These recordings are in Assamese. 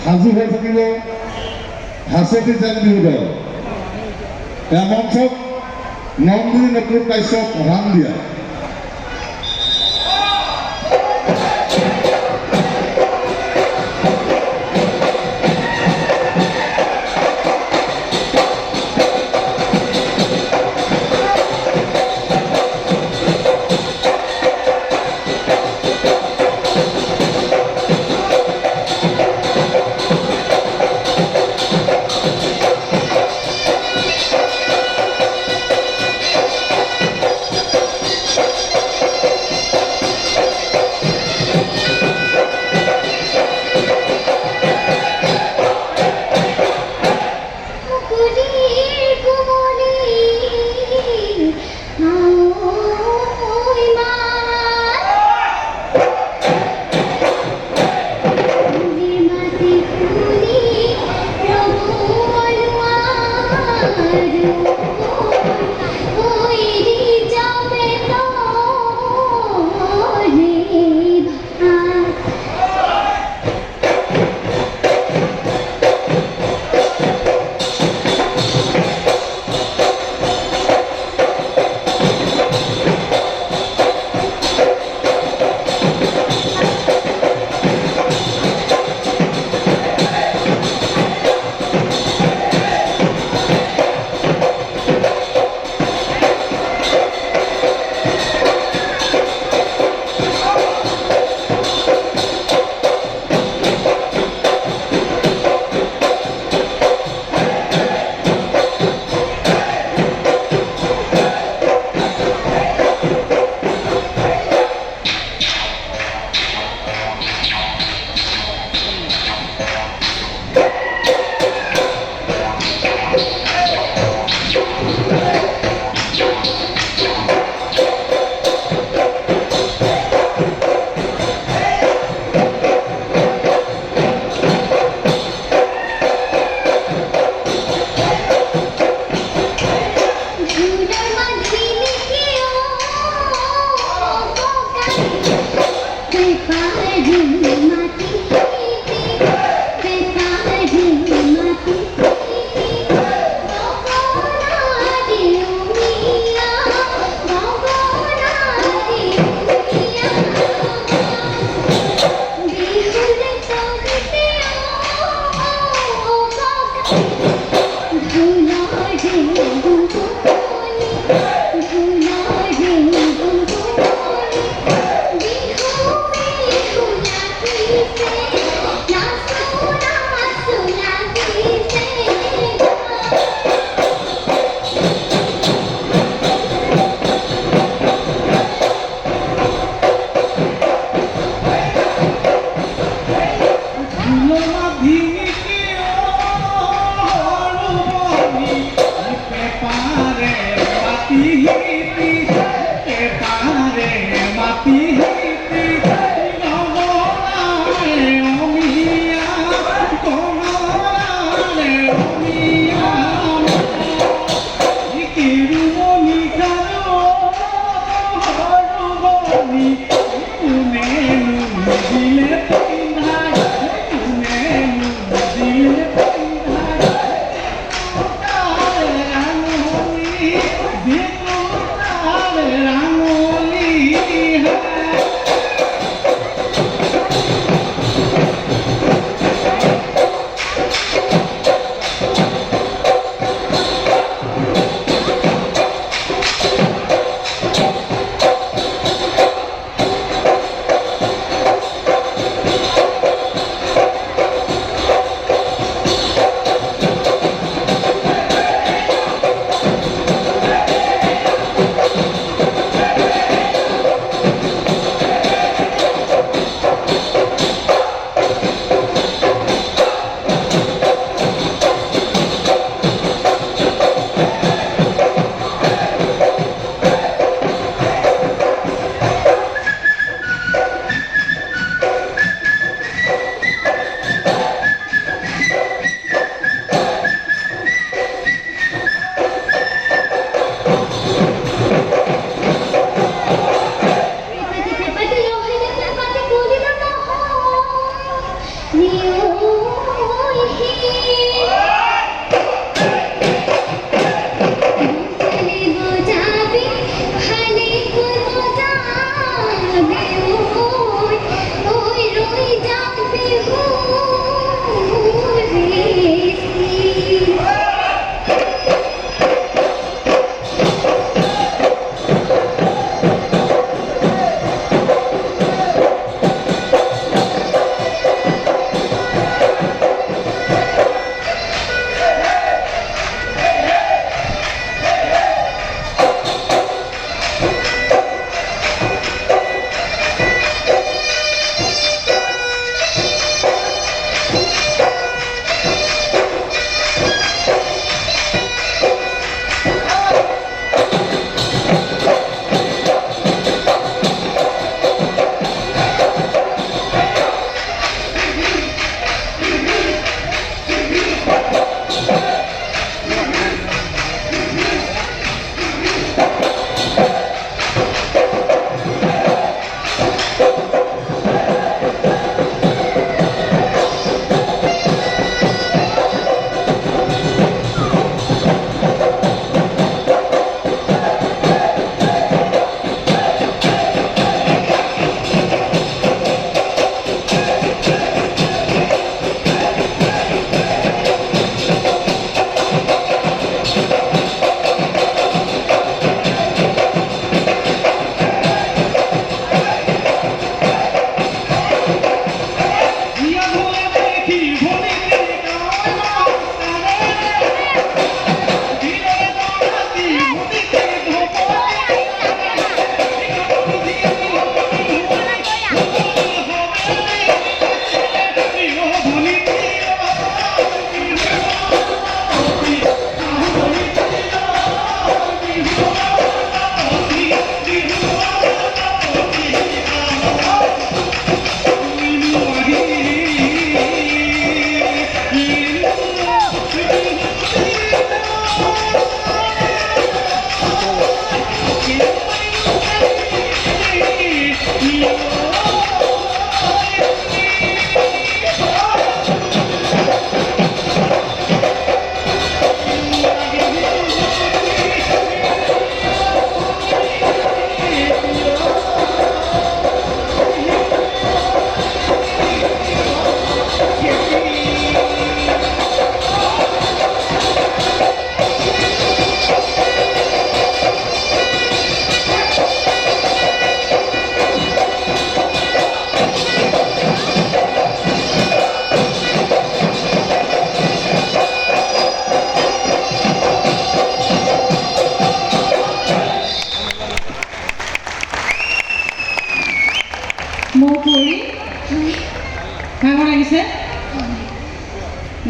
সাজু হৈ থাকিব হাঁচতি যেন বিহু দল। এই মঞ্চত নন্দিনী নুপুৰ কাশ্যপ প্ৰধান দিয়া।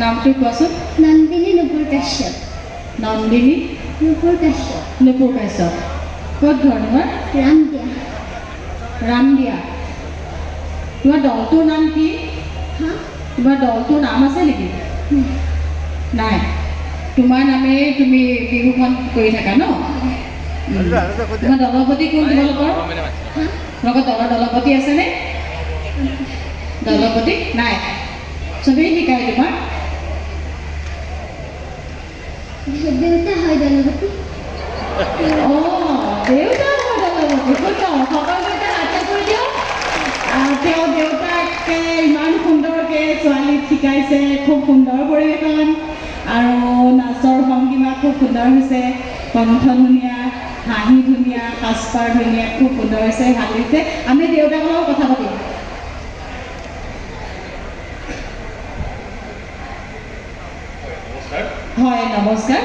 নামটো কোৱাচোন Nandini Nupur Kashyap. Nandini Nupur Kashyap. নুপুৰ কাশ্যপ ক'ত ঘৰ তোমাৰ Ramdia. ৰামদিয়া তোমাৰ দলটোৰ নাম কি Ha? তোমাৰ দলটোৰ নাম আছে নেকি নাই তোমাৰ নামেৰে তুমি বিহুখন কৰি থাকা ন তোমাৰ দলপতি কোন তোমালোকৰ Ha? তোমালোকৰ দলৰ দলপতি আছেনে দলপতি নাই চবেই শিকায় তোমাৰ Deota hoy dalabati. দেউতা হয় দলপতি ক'ত সকলোকে হাতে কৰি দিয়ক তেওঁ দেউতাকে ইমান সুন্দৰকৈ ছোৱালীক শিকাইছে খুব সুন্দৰ পৰিৱেশন আৰু নাচৰ ভংগীমা খুব সুন্দৰ হৈছে কণ্ঠ ধুনীয়া হাঁহি ধুনীয়া সাজপাৰ ধুনীয়া খুব সুন্দৰ হৈছে ভাল হৈছে আমি দেউতাকৰ লগত কথা পাতিম হয় নমস্কাৰ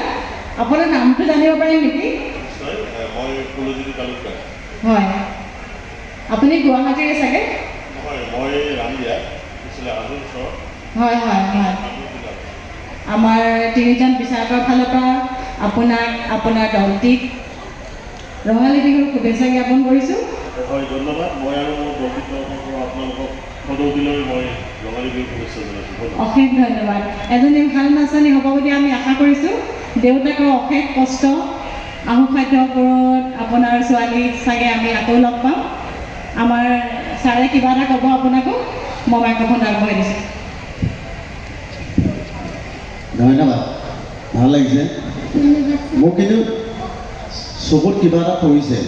আপোনাৰ নামটো জানিব পাৰিম নেকি হয় আপুনি গুৱাহাটীৰে চাগে হয় হয় হয় আমাৰ তিনিজন বিচাৰকৰ ফালৰ পৰা আপোনাক আপোনাৰ দলটিক ৰঙালী বিহুৰ শুভেচ্ছা জ্ঞাপন কৰিছোঁ হয় ধন্যবাদ মই আৰু মোৰ দলটিৰ তৰফৰ পৰা আপোনালোকক সদৌদিলৈ মই ৰঙালী বিহুৰ শুভেচ্ছা জনাইছোঁ অশেষ ধন্যবাদ এজনী ভাল নাচনী হ'ব বুলি আমি আশা কৰিছোঁ দেউতাকৰ অশেষ কষ্ট আহুখাদ্য ওপৰত আপোনাৰ ছোৱালীক চাগে আমি আকৌ লগ পাম আমাৰ ছাৰে কিবা এটা ক'ব আপোনাকো মই মাইক্ৰফোন আগবঢ়াই দিছোঁ ধন্যবাদ ভাল লাগিছে মোক কিন্তু চকুত কিবা এটা পৰিছে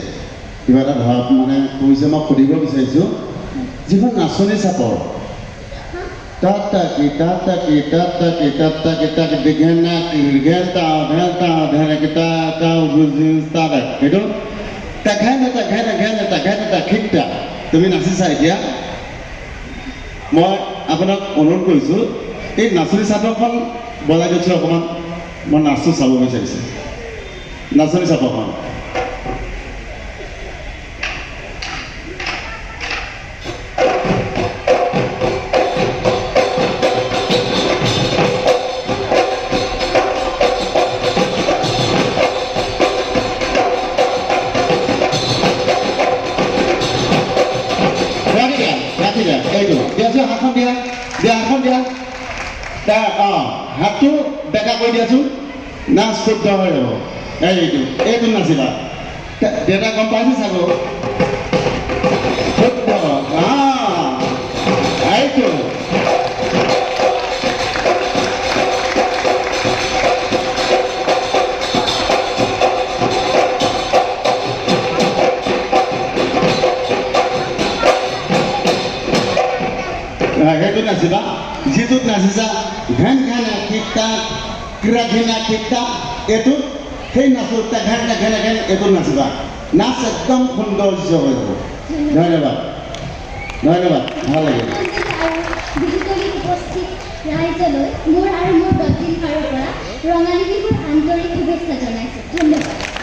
কিবা এটা ধৰা মানে পৰিছে মই সুধিব বিচাৰিছোঁ যিখন নাচনী চাপৰ তাত তাকি ঘেনা সেইটো খিকটা তুমি নাচিছা এতিয়া মই আপোনাক অনুৰোধ কৰিছোঁ এই নাচনী চাপৰখন বজাই দিছোঁ অকণমান মই নাচটো চাব বিচাৰিছোঁ নাচনী চাপৰখন এইটো দিয়াচোন হাতখন দিয়া হাতখন দিয়া তাৰ হাতটো বেকা কৰি দিয়াচোন নাচ শুদ্ধ হৈ যাব এইটো নাচিবা দেউতা গম পাইছে চাগো শুদ্ধ এইটো সেইটো নাচিবা যিটোত নাচিছা ঘেন ঘেনা খিকটা ঘিনা খিকটা এইটোত সেই নাচত ঘেন এইটোত নাচিবা নাচ একদম সৌন্দৰ্য হৈ যাব ধন্যবাদ ধন্যবাদ ভাল লাগিল বিহুতলী উপস্থিত ৰাইজলৈ মোৰ আৰু মোৰ দলটিৰ ফালৰ পৰা ৰঙালী বিহুৰ আন্তৰিক শুভেচ্ছা জনাইছোঁ ধন্যবাদ